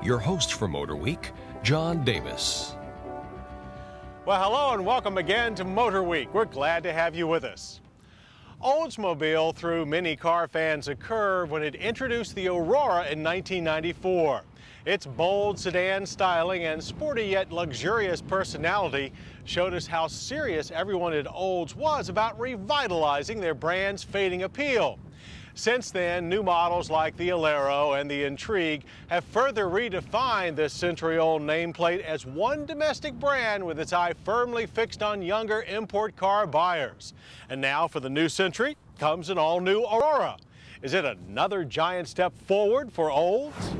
your host for Motorweek, John Davis. Well, hello and welcome again to Motorweek. We're glad to have you with us. Oldsmobile threw many car fans a curve when it introduced the Aurora in 1994. Its bold sedan styling and sporty yet luxurious personality showed us how serious everyone at Olds was about revitalizing their brand's fading appeal. Since then, new models like the Alero and the Intrigue have further redefined this century-old nameplate as one domestic brand with its eye firmly fixed on younger import car buyers. And now for the new century comes an all-new Aurora. Is it another giant step forward for Olds?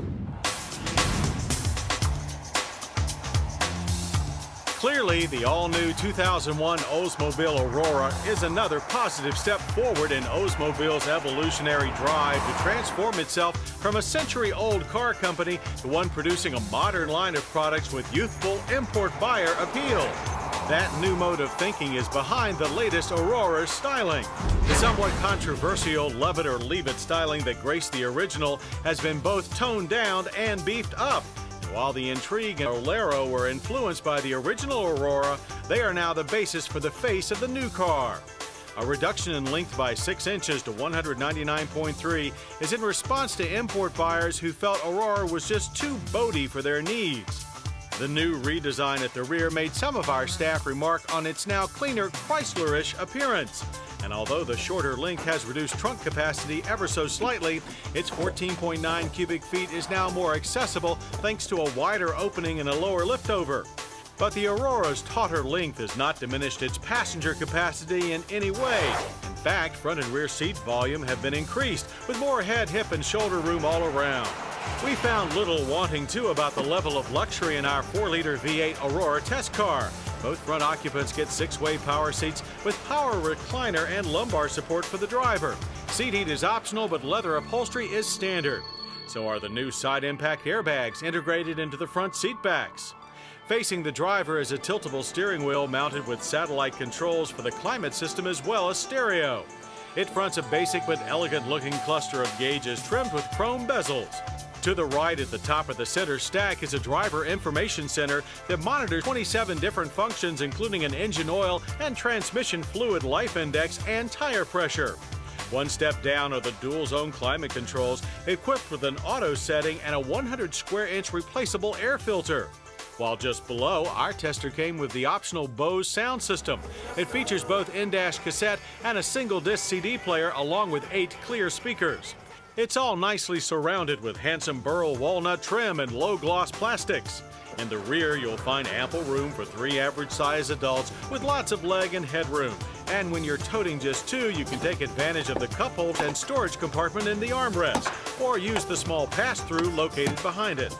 Clearly, the all-new 2001 Oldsmobile Aurora is another positive step forward in Oldsmobile's evolutionary drive to transform itself from a century-old car company to one producing a modern line of products with youthful import buyer appeal. That new mode of thinking is behind the latest Aurora's styling. The somewhat controversial love it or leave it styling that graced the original has been both toned down and beefed up. While the Intrigue and Alero were influenced by the original Aurora, they are now the basis for the face of the new car. A reduction in length by 6 inches to 199.3 is in response to import buyers who felt Aurora was just too boaty for their needs. The new redesign at the rear made some of our staff remark on its now cleaner Chrysler-ish appearance. And although the shorter length has reduced trunk capacity ever so slightly, its 14.9 cubic feet is now more accessible thanks to a wider opening and a lower liftover. But the Aurora's tauter length has not diminished its passenger capacity in any way. In fact, front and rear seat volume have been increased, with more head, hip, and shoulder room all around. We found little wanting to about the level of luxury in our 4-liter V8 Aurora test car. Both front occupants get 6-way power seats with power recliner and lumbar support for the driver. Seat heat is optional, but leather upholstery is standard. So are the new side impact airbags integrated into the front seat backs. Facing the driver is a tiltable steering wheel mounted with satellite controls for the climate system as well as stereo. It fronts a basic but elegant-looking cluster of gauges trimmed with chrome bezels. To the right at the top of the center stack is a driver information center that monitors 27 different functions, including an engine oil and transmission fluid life index and tire pressure. One step down are the dual-zone climate controls equipped with an auto setting and a 100 square inch replaceable air filter. While just below, our tester came with the optional Bose sound system. It features both in-dash cassette and a single-disc CD player along with 8 clear speakers. It's all nicely surrounded with handsome burl walnut trim and low-gloss plastics. In the rear, you'll find ample room for 3 average-size adults with lots of leg and headroom. And when you're toting just 2, you can take advantage of the cup holder and storage compartment in the armrest, or use the small pass-through located behind it.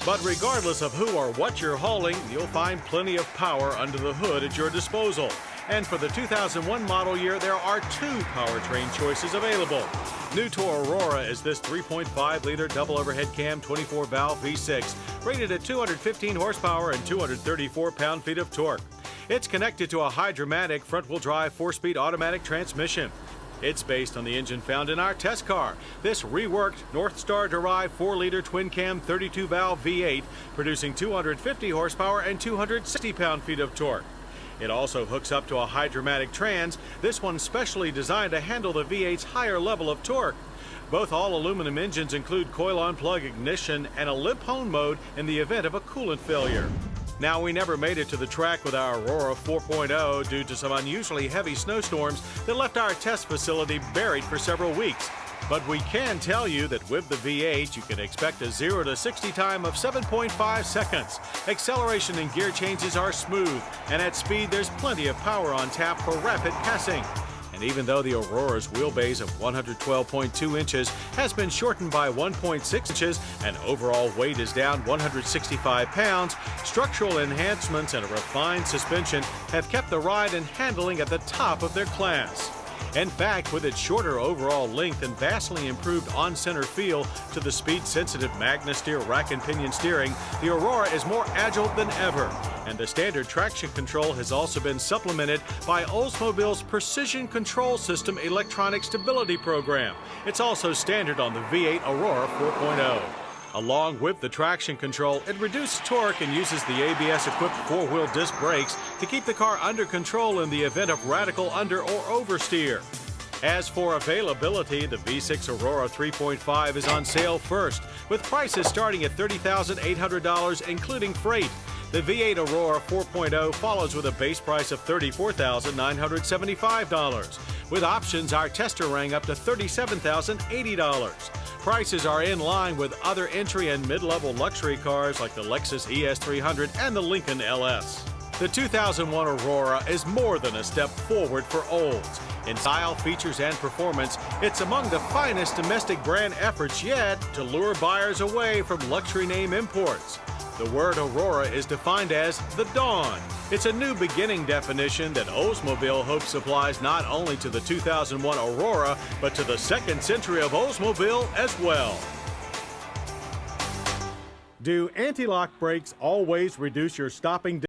But regardless of who or what you're hauling, you'll find plenty of power under the hood at your disposal. And for the 2001 model year, there are 2 powertrain choices available. New to Aurora is this 3.5-liter double overhead cam 24-valve V6, rated at 215 horsepower and 234 pound-feet of torque. It's connected to a Hydra-Matic front-wheel drive 4-speed automatic transmission. It's based on the engine found in our test car, this reworked Northstar-derived 4-liter twin-cam 32-valve V8, producing 250 horsepower and 260 pound-feet of torque. It also hooks up to a Hydra-Matic trans, this one specially designed to handle the V8's higher level of torque. Both all-aluminum engines include coil-on plug ignition and a limp-hone mode in the event of a coolant failure. Now, we never made it to the track with our Aurora 4.0 due to some unusually heavy snowstorms that left our test facility buried for several weeks. But we can tell you that with the V8, you can expect a 0 to 60 time of 7.5 seconds. Acceleration and gear changes are smooth, and at speed, there's plenty of power on tap for rapid passing. And even though the Aurora's wheelbase of 112.2 inches has been shortened by 1.6 inches and overall weight is down 165 pounds, structural enhancements and a refined suspension have kept the ride and handling at the top of their class. In fact, with its shorter overall length and vastly improved on-center feel to the speed-sensitive MagnaSteer rack and pinion steering, the Aurora is more agile than ever. And the standard traction control has also been supplemented by Oldsmobile's Precision Control System electronic stability program. It's also standard on the V8 Aurora 4.0. Along with the traction control, it reduces torque and uses the ABS-equipped four-wheel disc brakes to keep the car under control in the event of radical under or oversteer. As for availability, the V6 Aurora 3.5 is on sale first, with prices starting at $30,800, including freight. The V8 Aurora 4.0 follows with a base price of $34,975. With options, our tester rang up to $37,080. Prices are in line with other entry and mid-level luxury cars like the Lexus ES300 and the Lincoln LS. The 2001 Aurora is more than a step forward for Olds. In style, features, and performance, it's among the finest domestic brand efforts yet to lure buyers away from luxury name imports. The word Aurora is defined as the dawn. It's a new beginning definition that Oldsmobile hopes applies not only to the 2001 Aurora, but to the second century of Oldsmobile as well. Do anti-lock brakes always reduce your stopping distance?